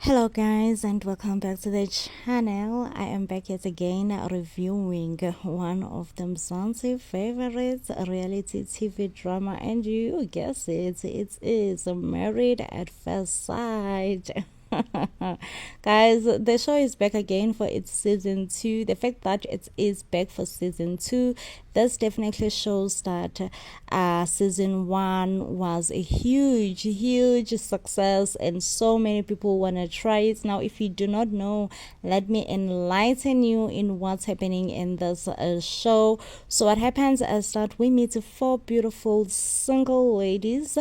Hello guys and welcome back to the channel. I am back yet again reviewing one of the Mzansi favorites, reality TV drama, and you guess it is Married at First Sight. Guys, the show is back again for its season 2. The fact that it is back for season 2, this definitely shows that season 1 was a huge success and so many people want to try it. Now if you do not know, let me enlighten you in what's happening in this show. So what happens is that we meet 4 beautiful single ladies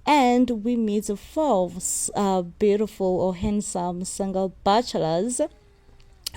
and we meet 4 beautiful or handsome single bachelors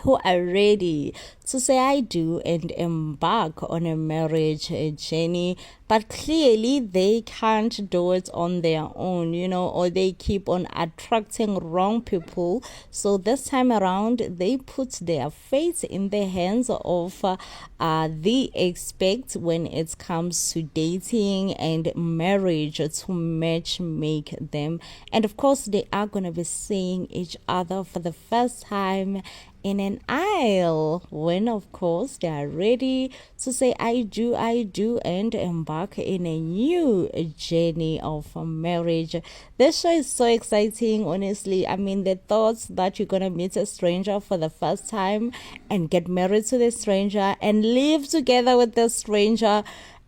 who are ready to say I do and embark on a marriage journey, but clearly they can't do it on their own, or they keep on attracting wrong people. So this time around they put their fate in the hands of the expect when it comes to dating and marriage to match make them. And of course they are going to be seeing each other for the first time in an aisle when of course they are ready to say I do and embark in a new journey of marriage. This show is so exciting, honestly. I mean, the thoughts that you're gonna meet a stranger for the first time and get married to the stranger and live together with the stranger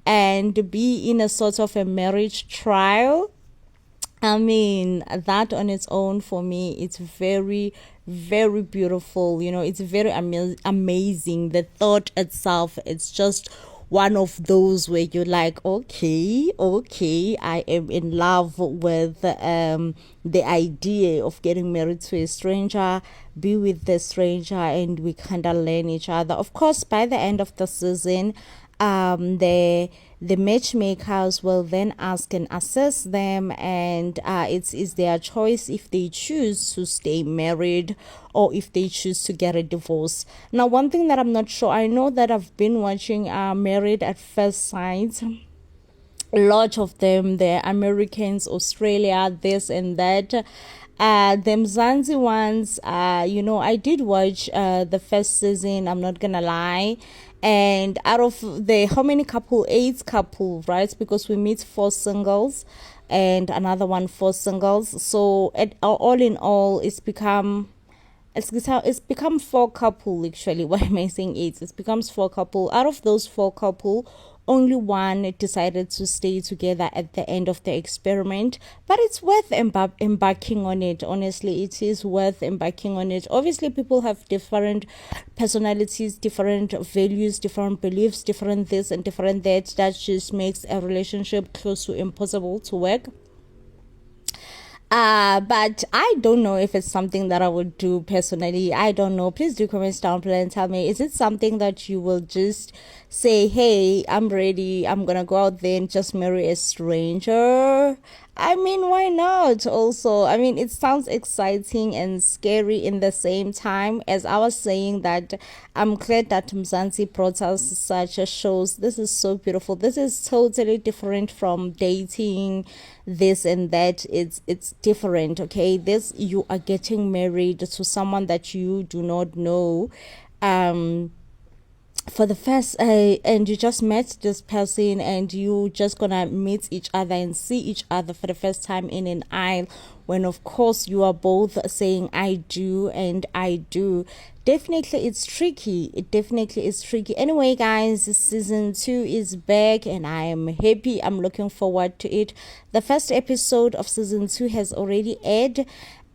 and be in a sort of a marriage trial. I mean, that on its own for me, it's very beautiful. It's very amazing. The thought itself, it's just one of those where you're like, okay, I am in love with the idea of getting married to a stranger, be with the stranger, and we kind of learn each other. Of course, by the end of the season, the matchmakers will then ask and assess them, and it's their choice if they choose to stay married or if they choose to get a divorce. Now, one thing that I'm not sure, I know that I've been watching Married at First Sight. A lot of them, they're Americans, Australia, this and that. The Mzansi ones, I did watch the first season, I'm not gonna lie. And out of the how many couple, 8 couple, right? Because we meet 4 singles and another one 4 singles. So all in all, it's become 4 couple actually. Why am I saying 8? It becomes 4 couple. Out of those 4 couple, only one decided to stay together at the end of the experiment, but it's worth embarking on it. Honestly, it is worth embarking on it. Obviously people have different personalities, different values, different beliefs, different this and different that just makes a relationship close to impossible to work. But I don't know if it's something that I would do personally. I don't know. Please do comments down below and tell me, is it something that you will just say, hey, I'm ready, I'm gonna go out there and just marry a stranger? I mean, why not? Also, I mean, it sounds exciting and scary in the same time. As I was saying, that I'm glad that Mzansi brought us such a shows. This is so beautiful. This is totally different from dating, this and that. It's different. Okay, this, you are getting married to someone that you do not know. For the first and you just met this person and you just gonna meet each other and see each other for the first time in an aisle, when of course you are both saying I do and I do. Definitely it's tricky. It definitely is tricky. Anyway guys, season 2 is back and I am happy. I'm looking forward to it. The first episode of season 2 has already aired,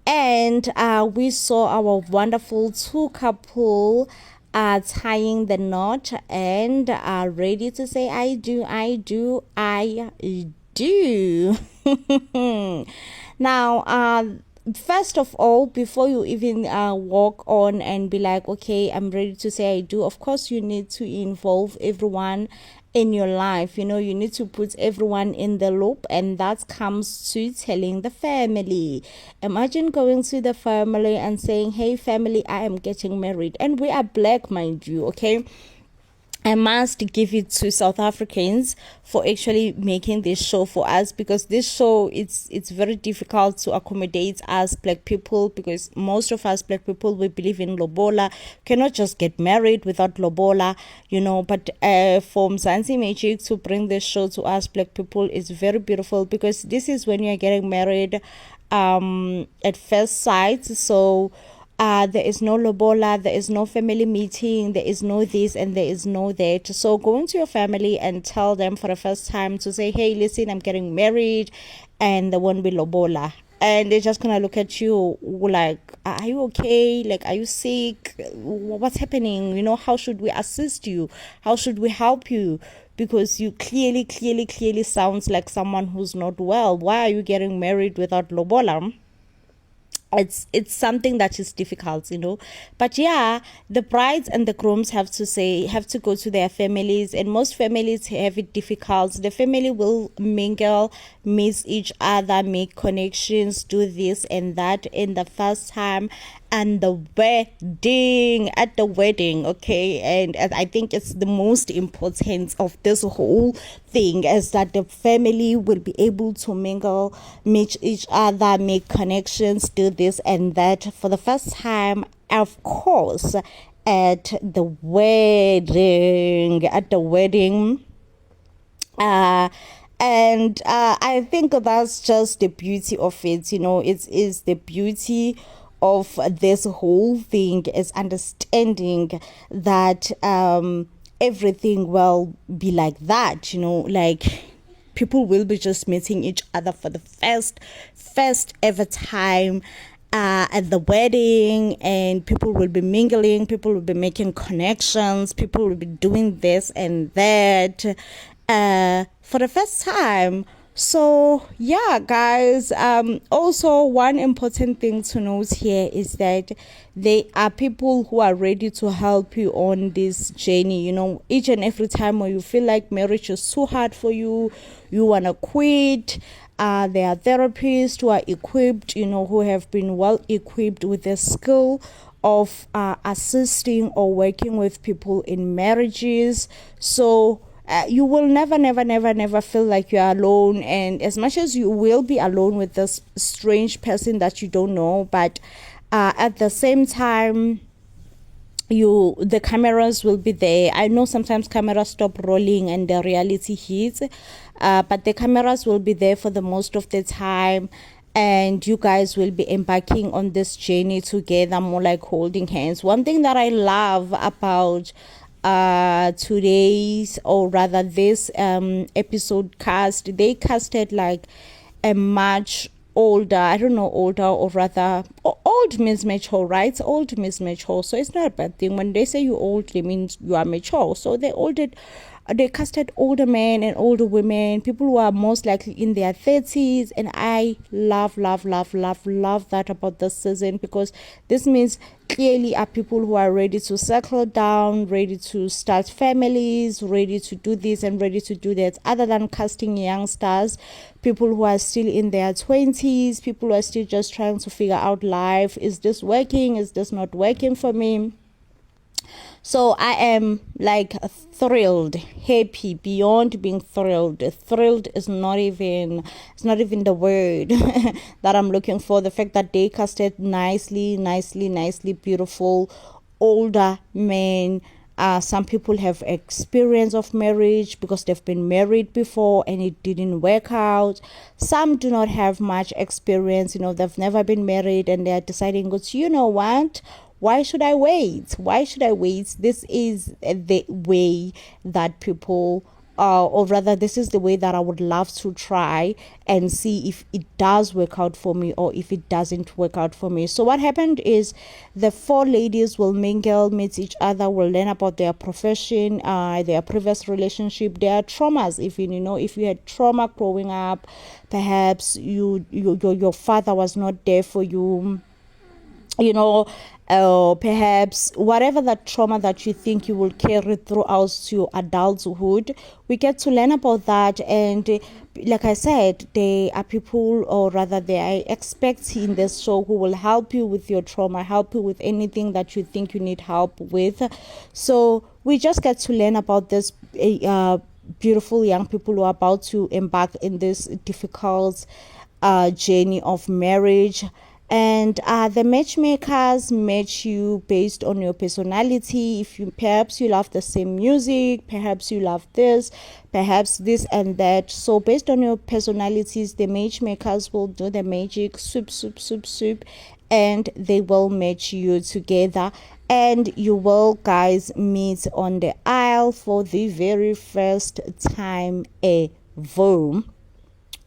and we saw our wonderful 2 couple tying the knot and are ready to say I do. Now, first of all, before you even walk on and be like, okay, I'm ready to say I do, of course you need to involve everyone in your life. You need to put everyone in the loop, and that comes to telling the family. Imagine going to the family and saying, hey family, I am getting married, and we are black, mind you, okay? I must give it to South Africans for actually making this show for us, because this show, it's very difficult to accommodate us black people, because most of us black people, we believe in lobola, cannot just get married without lobola, but for Mzansi Magic to bring this show to us black people is very beautiful, because this is when you're getting married at first sight. So there is no lobola, there is no family meeting, there is no this and there is no that. So go into your family and tell them for the first time to say, hey, listen, I'm getting married, and there won't be lobola. And they're just gonna look at you like, are you okay? Like, are you sick? What's happening? How should we assist you? How should we help you? Because you clearly sounds like someone who's not well. Why are you getting married without lobola? It's something that is difficult, but yeah, the brides and the grooms have to go to their families, and most families have it difficult. The family will mingle, meet each other, make connections, do this and that in the first time, and at the wedding, okay. And I think it's the most important of this whole thing, is that the family will be able to mingle, meet each other, make connections, do this and that for the first time, of course, at the wedding. And I think that's just the beauty of it. It is the beauty of this whole thing, is understanding that everything will be like that. Like, people will be just meeting each other for the first ever time at the wedding, and people will be mingling, people will be making connections, people will be doing this and that for the first time. So yeah, guys, also one important thing to note here is that there are people who are ready to help you on this journey. Each and every time when you feel like marriage is too hard for you, you want to quit, there are therapists who are equipped, who have been well equipped with the skill of assisting or working with people in marriages. So you will never feel like you're alone. And as much as you will be alone with this strange person that you don't know, but at the same time, the cameras will be there. I know sometimes cameras stop rolling and the reality hits, but the cameras will be there for the most of the time, and you guys will be embarking on this journey together, more like holding hands. One thing that I love about today's, or rather this episode cast, they casted like a much older, I don't know, older or rather old means mature, right? Old means mature, so it's not a bad thing. When they say you're old, they mean you are mature. So they casted older men and older women, people who are most likely in their 30s, and I love that about this season, because this means clearly are people who are ready to settle down, ready to start families, ready to do this and ready to do that, other than casting youngsters, people who are still in their 20s, people who are still just trying to figure out life. Is this working? Is this not working for me? So I am like thrilled, happy, beyond being thrilled. Thrilled is not even the word that I'm looking for. The fact that they casted nicely, beautiful older men. Some people have experience of marriage because they've been married before and it didn't work out. Some do not have much experience. They've never been married and they're deciding, you know what? Why should I wait? This is the way that people, or rather, this is the way that I would love to try and see if it does work out for me or if it doesn't work out for me. So what happened is the four ladies will mingle, meet each other, will learn about their profession, their previous relationship, their traumas. Even, if you had trauma growing up, perhaps your father was not there for you, perhaps whatever that trauma that you think you will carry throughout your adulthood, we get to learn about that. And like I said, there are people, or rather there are experts in this show who will help you with your trauma, help you with anything that you think you need help with. So we just get to learn about this beautiful young people who are about to embark in this difficult journey of marriage. And the matchmakers match you based on your personality. If you perhaps you love the same music, perhaps you love this, perhaps this and that. So based on your personalities, the matchmakers will do the magic, swoop, and they will match you together, and you will guys meet on the aisle for the very first time ever.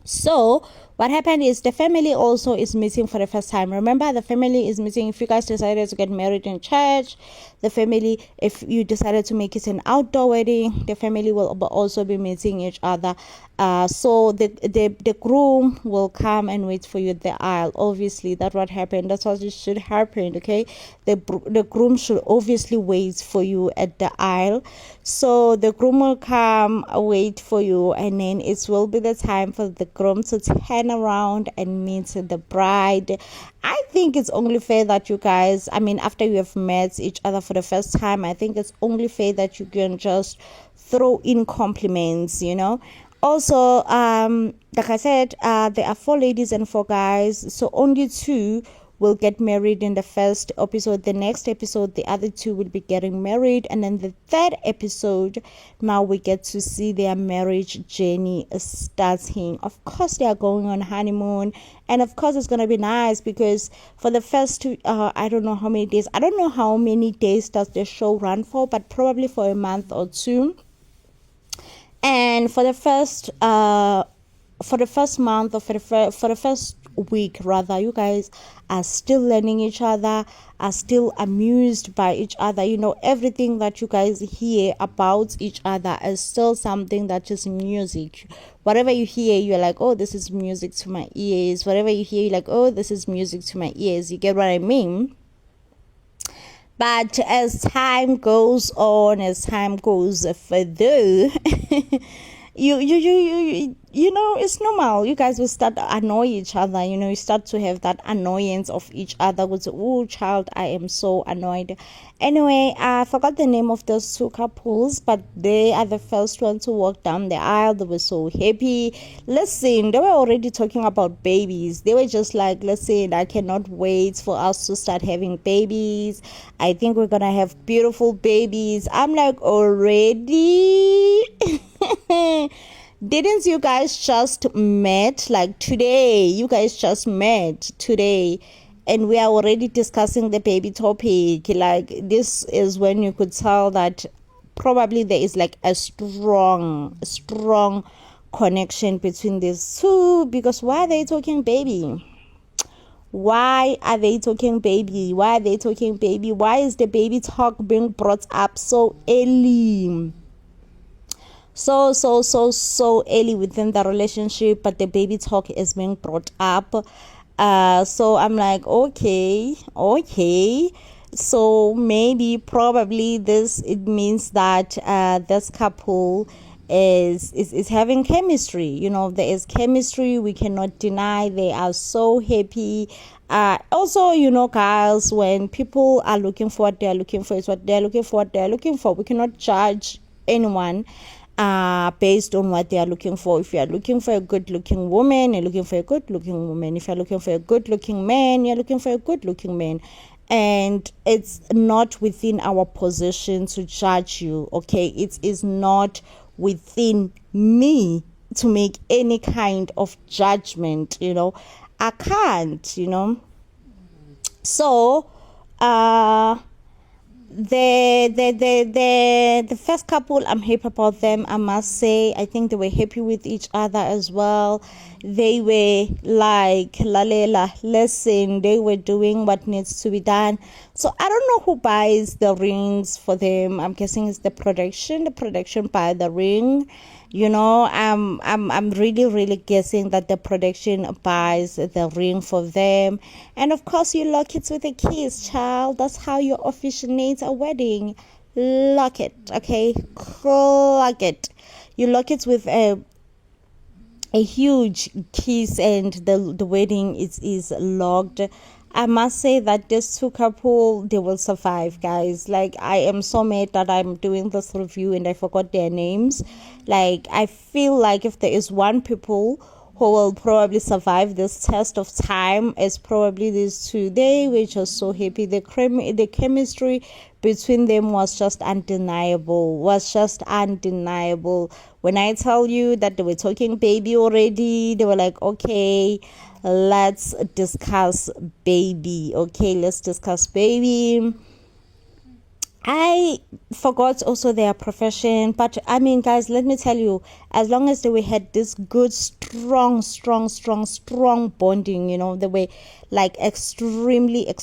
So what happened is the family also is meeting for the first time. Remember, the family is meeting if you guys decided to get married in church. The family, if you decided to make it an outdoor wedding, the family will also be meeting each other. So the groom will come and wait for you at the aisle. Obviously, that's what happened. That's what should happen. Okay, the groom should obviously wait for you at the aisle. So the groom will come, wait for you, and then it will be the time for the groom to turn around and meet the bride. I think it's only fair that you guys, after you have met each other for the first time, I think it's only fair that you can just throw in compliments, Also, like I said, there are 4 ladies and 4 guys, so only 2 will get married in the first episode. The next episode, the other 2 will be getting married, and then the 3rd episode, now we get to see their marriage journey starting. Of course, they are going on honeymoon, and of course, it's gonna be nice because for the first 2, I don't know how many days. I don't know how many days does the show run for, but probably for a month or 2. And for the first month, or for the first week rather, you guys are still learning each other, are still amused by each other. Everything that you guys hear about each other is still something that is music. Whatever you hear, you're like, oh, this is music to my ears. Whatever you hear, you're like, oh, this is music to my ears. You get what I mean? But as time goes on, as time goes further, it's normal. You guys will start to annoy each other. You start to have that annoyance of each other. With, oh, child, I am so annoyed. Anyway, I forgot the name of those 2 couples, but they are the first one to walk down the aisle. They were so happy. Listen, they were already talking about babies. They were just like, listen, I cannot wait for us to start having babies. I think we're gonna have beautiful babies. I'm like, already? Didn't you guys just met like today? You guys just met today, and we are already discussing the baby topic. Like, this is when you could tell that probably there is like a strong connection between these 2. Because why are they talking baby? Why are they talking baby? Why are they talking baby? Why is the baby talk being brought up so early? So early within the relationship, but the baby talk is being brought up. So I'm like, okay. So maybe probably it means that this couple is having chemistry. There is chemistry. We cannot deny. They are so happy. Also, guys, when people are looking for what they're looking for, it's what they're looking for. We cannot judge anyone based on what they are looking for. If you are looking for a good-looking woman, you're looking for a good-looking woman. If you're looking for a good-looking man, you're looking for a good-looking man. And it's not within our position to judge you, okay? It is not within me to make any kind of judgment, I can't, So the first couple, I'm happy about them, I must say. I think they were happy with each other as well. They were like, lalela, listen, they were doing what needs to be done. So I don't know who buys the rings for them. I'm guessing it's the production buy the ring. I'm really guessing that the production buys the ring for them. And of course, you lock it with a kiss, child. That's how you officiate a wedding. Lock it, okay? Lock it. You lock it with a huge kiss, and the wedding is locked. I must say that this two couple, they will survive, guys. Like, I am so mad that I'm doing this review and I forgot their names. Like, I feel like if there is one people who will probably survive this test of time, is probably these two. They were just so happy. The chemistry between them was just undeniable. When I tell you that they were talking baby already, they were like, okay, let's discuss baby. Okay, let's discuss baby. I forgot also their profession, but I mean, guys, let me tell you, as long as they had this good, strong bonding, they were like extremely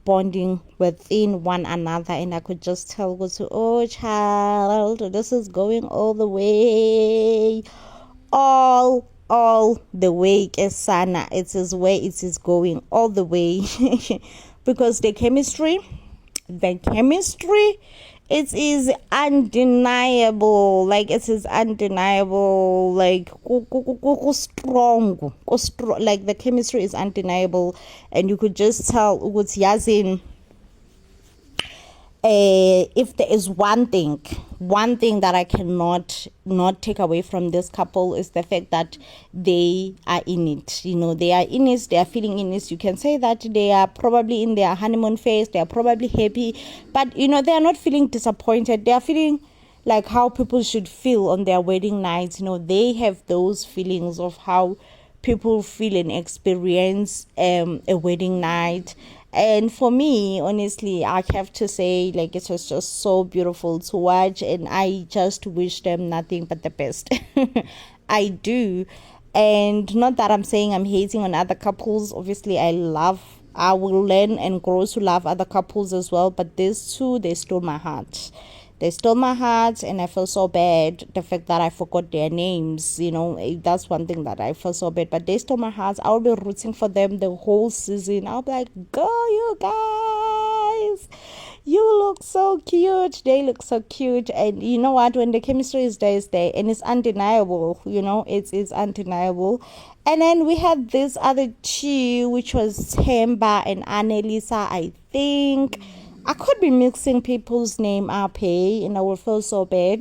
bonding within one another, and I could just tell, oh child, this is going all the way, all the way, Kesana. It is where it is going all the way. Because the chemistry, it is undeniable. Like, it is undeniable. Like, strong. Like, the chemistry is undeniable, and you could just tell what's Yazin. If there is one thing that I cannot not take away from this couple, is the fact that they are in it. They are in it. They are feeling in it. You can say that they are probably in their honeymoon phase. They are probably happy, but they are not feeling disappointed. They are feeling like how people should feel on their wedding night. They have those feelings of how people feel and experience a wedding night. And for me, honestly, I have to say, like, it was just so beautiful to watch, and I just wish them nothing but the best. I do. And not that I'm saying I'm hating on other couples. Obviously, I will learn and grow to love other couples as well, but these two, they stole my heart. And I feel so bad. The fact that I forgot their names, that's one thing that I feel so bad. But they stole my heart. I'll be rooting for them the whole season. I'll be like, go, you guys. You look so cute. They look so cute. And you know what? When the chemistry is there, it's there. And it's undeniable. It's undeniable. And then we had this other two, which was Temba and Anelisa, I think. I could be mixing people's name up here, and I will feel so bad.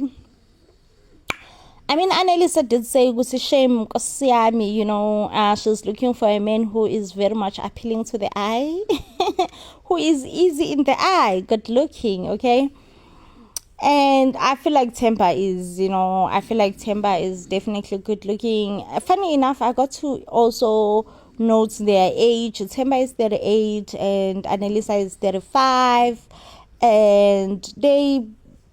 I mean, Anelisa did say it was a shame, she's looking for a man who is very much appealing to the eye, who is easy in the eye, good looking, okay? And I feel like Temba is definitely good looking. Funny enough, I got to also note their age. Temba is 38 and Anelisa is 35, and they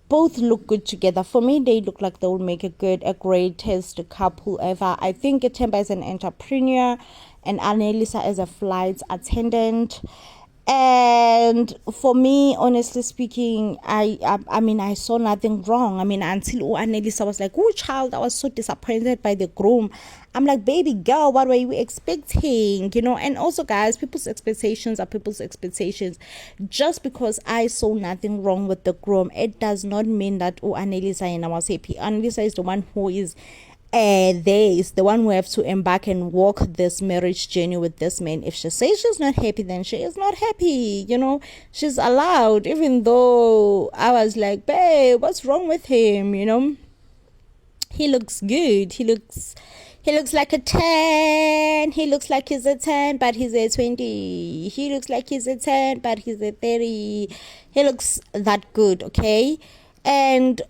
both look good together. For me, they look like they will make a greatest couple ever. I think Temba is an entrepreneur and Anelisa is a flight attendant. And for me, honestly speaking, I mean, I saw nothing wrong. I mean, until Anelisa was like, oh child, I was so disappointed by the groom. I'm like, baby girl, what were you expecting? And also, guys, people's expectations are people's expectations. Just because I saw nothing wrong with the groom, it does not mean that Anelisa and I was happy. Anelisa is the one who is there, is the one who have to embark and walk this marriage journey with this man. If she says she's not happy, then she is not happy. She's allowed. Even though I was like, babe, what's wrong with him? He looks good. He looks like a 10. He looks like he's a 10, but he's a 20. He looks like he's a 10, but he's a 30. He looks that good, okay? And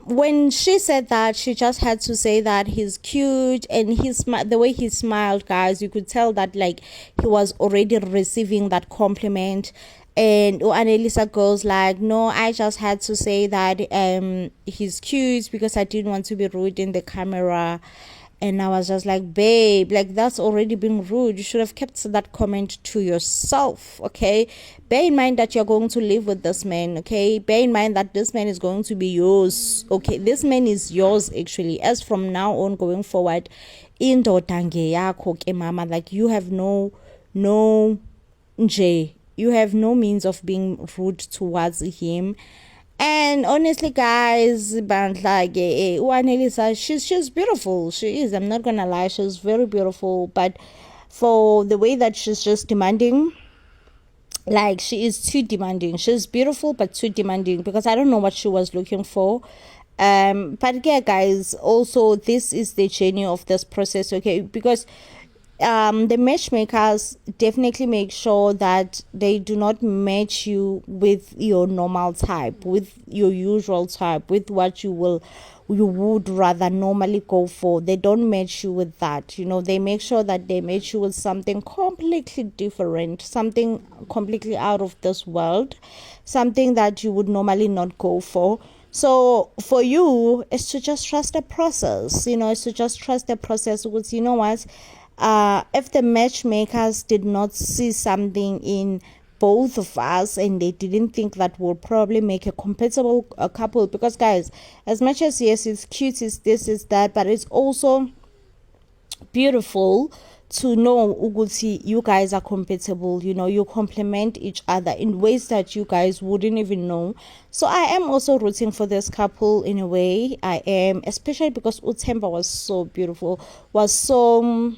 when she said that, she just had to say that he's cute, and the way he smiled, guys, you could tell that like he was already receiving that compliment. And Anelisa goes like, no, I just had to say that he's cute because I didn't want to be rude in the camera. And I was just like, babe, like that's already being rude. You should have kept that comment to yourself, okay? Bear in mind that you're going to live with this man, okay? Bear in mind that this man is going to be yours, okay? This man is yours, actually. As from now on, going forward, mama, like you have no you have no means of being rude towards him. And honestly, guys, but like Anelisa, she's beautiful. She is. I'm not gonna lie, she's very beautiful. But for the way that she's just demanding, like she is too demanding. She's beautiful but too demanding, because I don't know what she was looking for. But yeah, guys, also this is the journey of this process, okay? Because the matchmakers definitely make sure that they do not match you with your normal type, with your usual type, with what you would rather normally go for. They don't match you with that. They make sure that they match you with something completely different, something completely out of this world, something that you would normally not go for. So for you, it's to just trust the process. It's to just trust the process, because you know what, if the matchmakers did not see something in both of us, and they didn't think that we'll probably make a compatible couple, because guys, as much as yes, it's cute, it's this, is that, but it's also beautiful to know Uguti, you guys are compatible. You complement each other in ways that you guys wouldn't even know. So I am also rooting for this couple in a way. I am, especially because Utemba was so beautiful, was so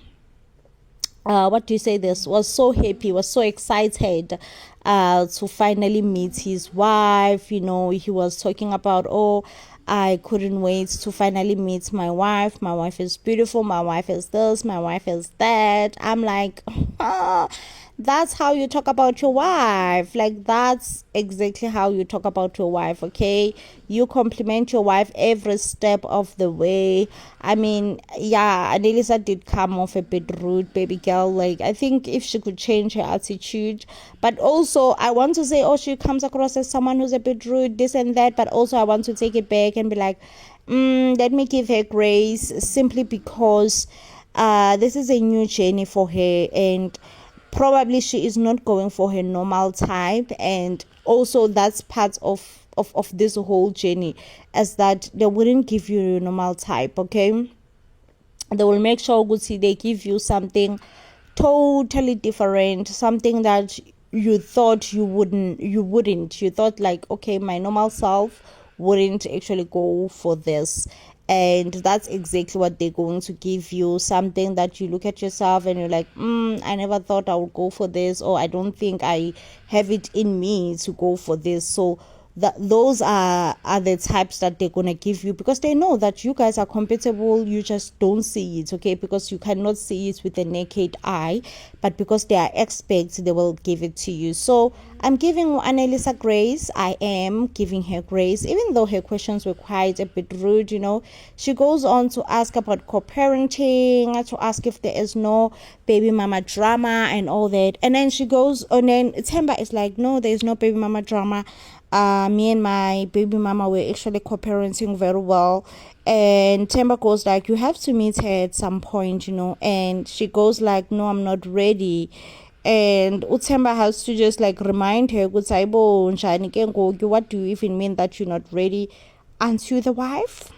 what do you say, this was so happy, was so excited to finally meet his wife. He was talking about, oh, I couldn't wait to finally meet my wife. My wife is beautiful, my wife is this, my wife is that. I'm like, that's how you talk about your wife. Like, that's exactly how you talk about your wife, okay? You compliment your wife every step of the way. I mean, yeah, Anelisa did come off a bit rude, baby girl. Like, I think if she could change her attitude. But also, I want to say, oh, she comes across as someone who's a bit rude, this and that. But also, I want to take it back and be like, let me give her grace, simply because this is a new journey for her, and probably she is not going for her normal type. And also, that's part of this whole journey, as that they wouldn't give you your normal type, okay? They will make sure they give you something totally different, something that you thought you thought, like, okay, my normal self wouldn't actually go for this. And that's exactly what they're going to give you, something that you look at yourself and you're like, I never thought I would go for this, or I don't think I have it in me to go for this. So those are the types that they're gonna give you, because they know that you guys are compatible. You just don't see it, okay? Because you cannot see it with the naked eye, but because they are experts, they will give it to you. So I'm giving Anelisa grace. I am giving her grace, even though her questions were quite a bit rude. She goes on to ask about co-parenting, to ask if there is no baby mama drama and all that. And then she goes, and then Temba is like, no, there is no baby mama drama. Me and my baby mama were actually co-parenting very well. And Temba goes like, you have to meet her at some point, and she goes like, no, I'm not ready. And Utemba has to just like remind her, what do you even mean that you're not ready? Aren't you the wife?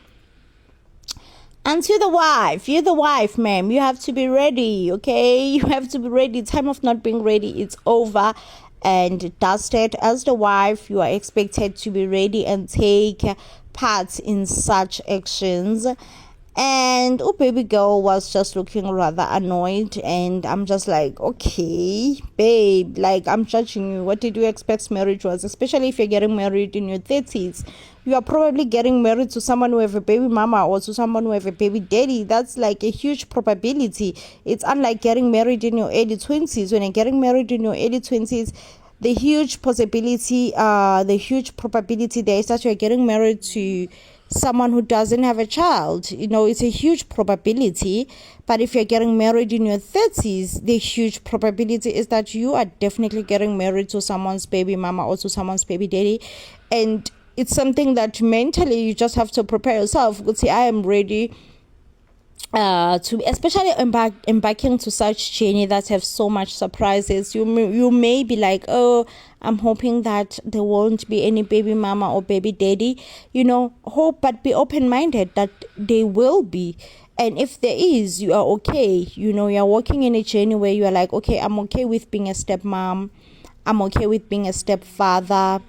You're the wife, ma'am. You have to be ready, okay? You have to be ready. Time of not being ready, it's over and dusted. As the wife, you are expected to be ready and take part in such actions. And baby girl was just looking rather annoyed, and I'm just like, okay, babe, like, I'm judging you. What did you expect marriage was? Especially if you're getting married in your 30s. You are probably getting married to someone who have a baby mama, or to someone who have a baby daddy. That's like a huge probability. It's unlike getting married in your early 20s. When you're getting married in your early 20s, the huge probability there is that you're getting married to someone who doesn't have a child. It's a huge probability. But if you're getting married in your 30s, the huge probability is that you are definitely getting married to someone's baby mama or to someone's baby daddy. And it's something that mentally you just have to prepare yourself. See, I am ready to especially embarking to such journey that have so much surprises. You may be like, oh, I'm hoping that there won't be any baby mama or baby daddy. Hope, but be open-minded that they will be. And if there is, you are okay. You're walking in a journey where you are like, okay, I'm okay with being a stepmom, I'm okay with being a stepfather,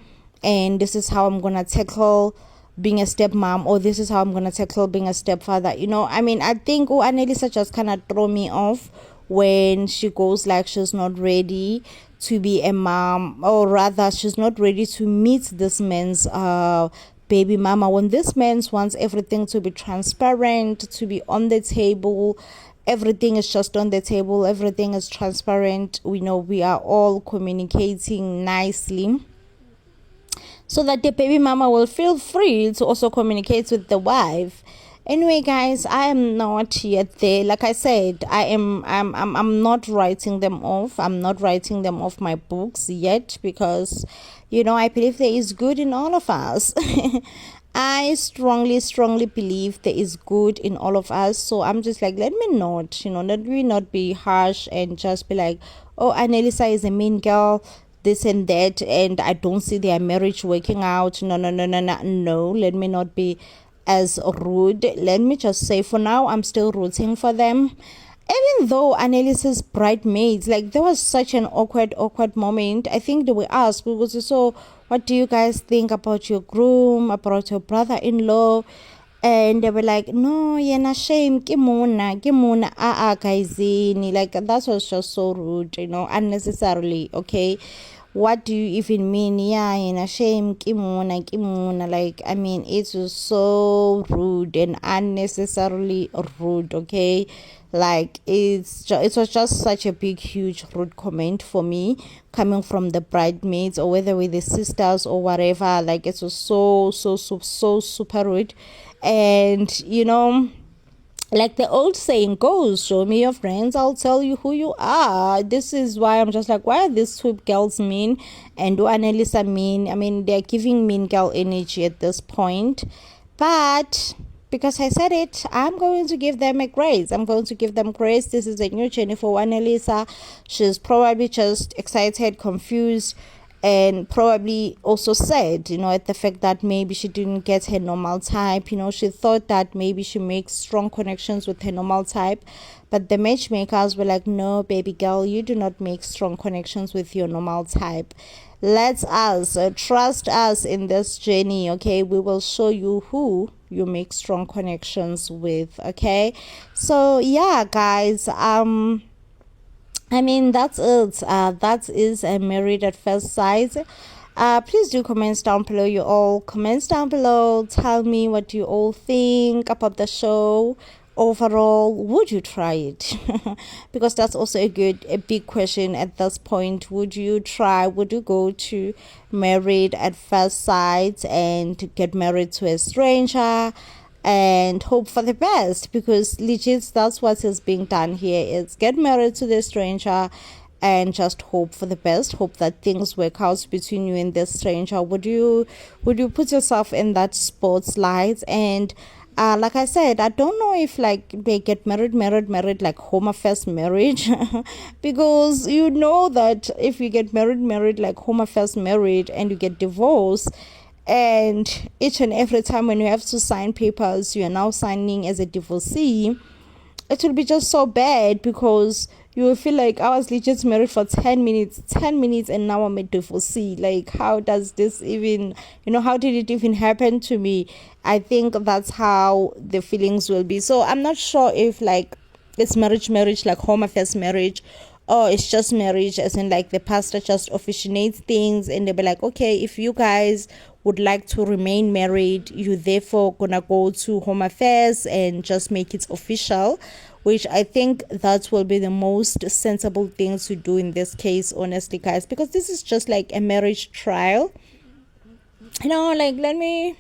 and this is how I'm gonna tackle being a stepmom, or this is how I'm gonna tackle being a stepfather. I think Anelisa just kind of throw me off when she goes like she's not ready to be a mom, or rather she's not ready to meet this man's baby mama, when this man wants everything to be transparent, to be on the table. Everything is just on the table, everything is transparent. We know we are all communicating nicely, so that the baby mama will feel free to also communicate with the wife. Anyway, guys, I am not yet there. Like I said, I'm not writing them off. I'm not writing them off my books yet, because I believe there is good in all of us. I strongly believe there is good in all of us. So I'm just like, let me not be harsh and just be like, oh, Anelisa is a mean girl, this and that, and I don't see their marriage working out. No, let me not be as rude. Let me just say, for now, I'm still rooting for them. Even though Anelisa's bridesmaids, like, there was such an awkward moment. I think they were asked, because so, what do you guys think about your groom, about your brother-in-law? And they were like, no, yena shame, kimuna, guysini. Like, that was just so rude, unnecessarily. Okay, what do you even mean? Yeah, yena shame, kimuna. Like, I mean, it was so rude and unnecessarily rude. Okay, like, it was just such a big, huge, rude comment for me, coming from the bridesmaids, or whether with the sisters or whatever. Like, it was so super rude. And like the old saying goes, show me your friends, I'll tell you who you are. This is why I'm just like, why are these two girls mean, and do Anelisa mean? I mean, they're giving mean girl energy at this point. But because I said it, I'm going to give them a grace. This is a new journey for Anelisa. She's probably just excited, confused, and probably also sad, at the fact that maybe she didn't get her normal type. She thought that maybe she makes strong connections with her normal type, but the matchmakers were like, no, baby girl, you do not make strong connections with your normal type. Let us trust us in this journey. Okay, we will show you who you make strong connections with. Okay, so yeah, guys, I mean, that's it. That is a Married at First Sight. Please do comments down below. Comments down below. Tell me what you all think about the show. Overall, would you try it? Because that's also a big question at this point. Would you go to Married at First Sight and get married to a stranger and hope for the best? Because legit, that's what is being done here. It's get married to the stranger and just hope for the best, hope that things work out between you and this stranger. Would you put yourself in that spotlight? And like I said, I don't know if like they get married like home affairs marriage, because that if you get married like home affairs marriage and you get divorced, and each and every time when you have to sign papers, you are now signing as a divorcee, it will be just so bad, because you will feel like I was legit married for 10 minutes, and now I'm a divorcee. Like, how does this even, how did it even happen to me? I think that's how the feelings will be. So I'm not sure if like it's marriage like home affairs marriage, or it's just marriage as in like the pastor just officiates things and they'll be like, okay, if you guys would like to remain married, you therefore gonna go to home affairs and just make it official, which I think that will be the most sensible thing to do in this case, honestly, guys, because this is just like a marriage trial. Like, let me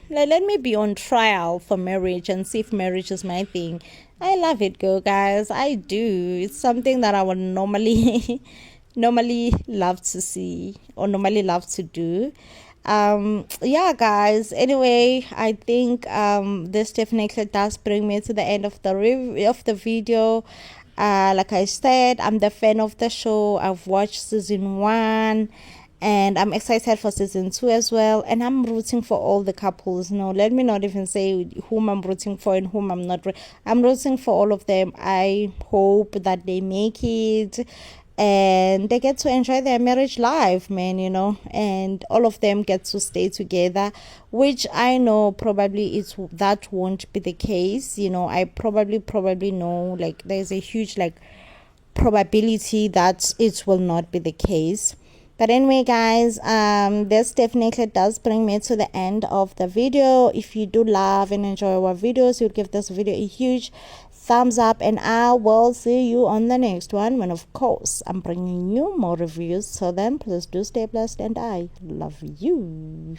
be on trial for marriage and see if marriage is my thing. I love it, girl, guys. I do. It's something that I would normally love to see, or normally love to do. Yeah, guys, anyway, I think this definitely does bring me to the end of the review of the video. Like I said, I'm the fan of the show. I've watched season 1 and I'm excited for season 2 as well, and I'm rooting for all the couples. No, let me not even say whom I'm rooting for and whom I'm not. I'm rooting for all of them. I hope that they make it and they get to enjoy their marriage life, man, and all of them get to stay together, which I know probably that won't be the case. I probably know, like, there's a huge like probability that it will not be the case. But anyway, guys, this definitely does bring me to the end of the video. If you do love and enjoy our videos, you'll give this video a huge thumbs up, and I will see you on the next one, when of course I'm bringing you more reviews. So then, please do stay blessed, and I love you.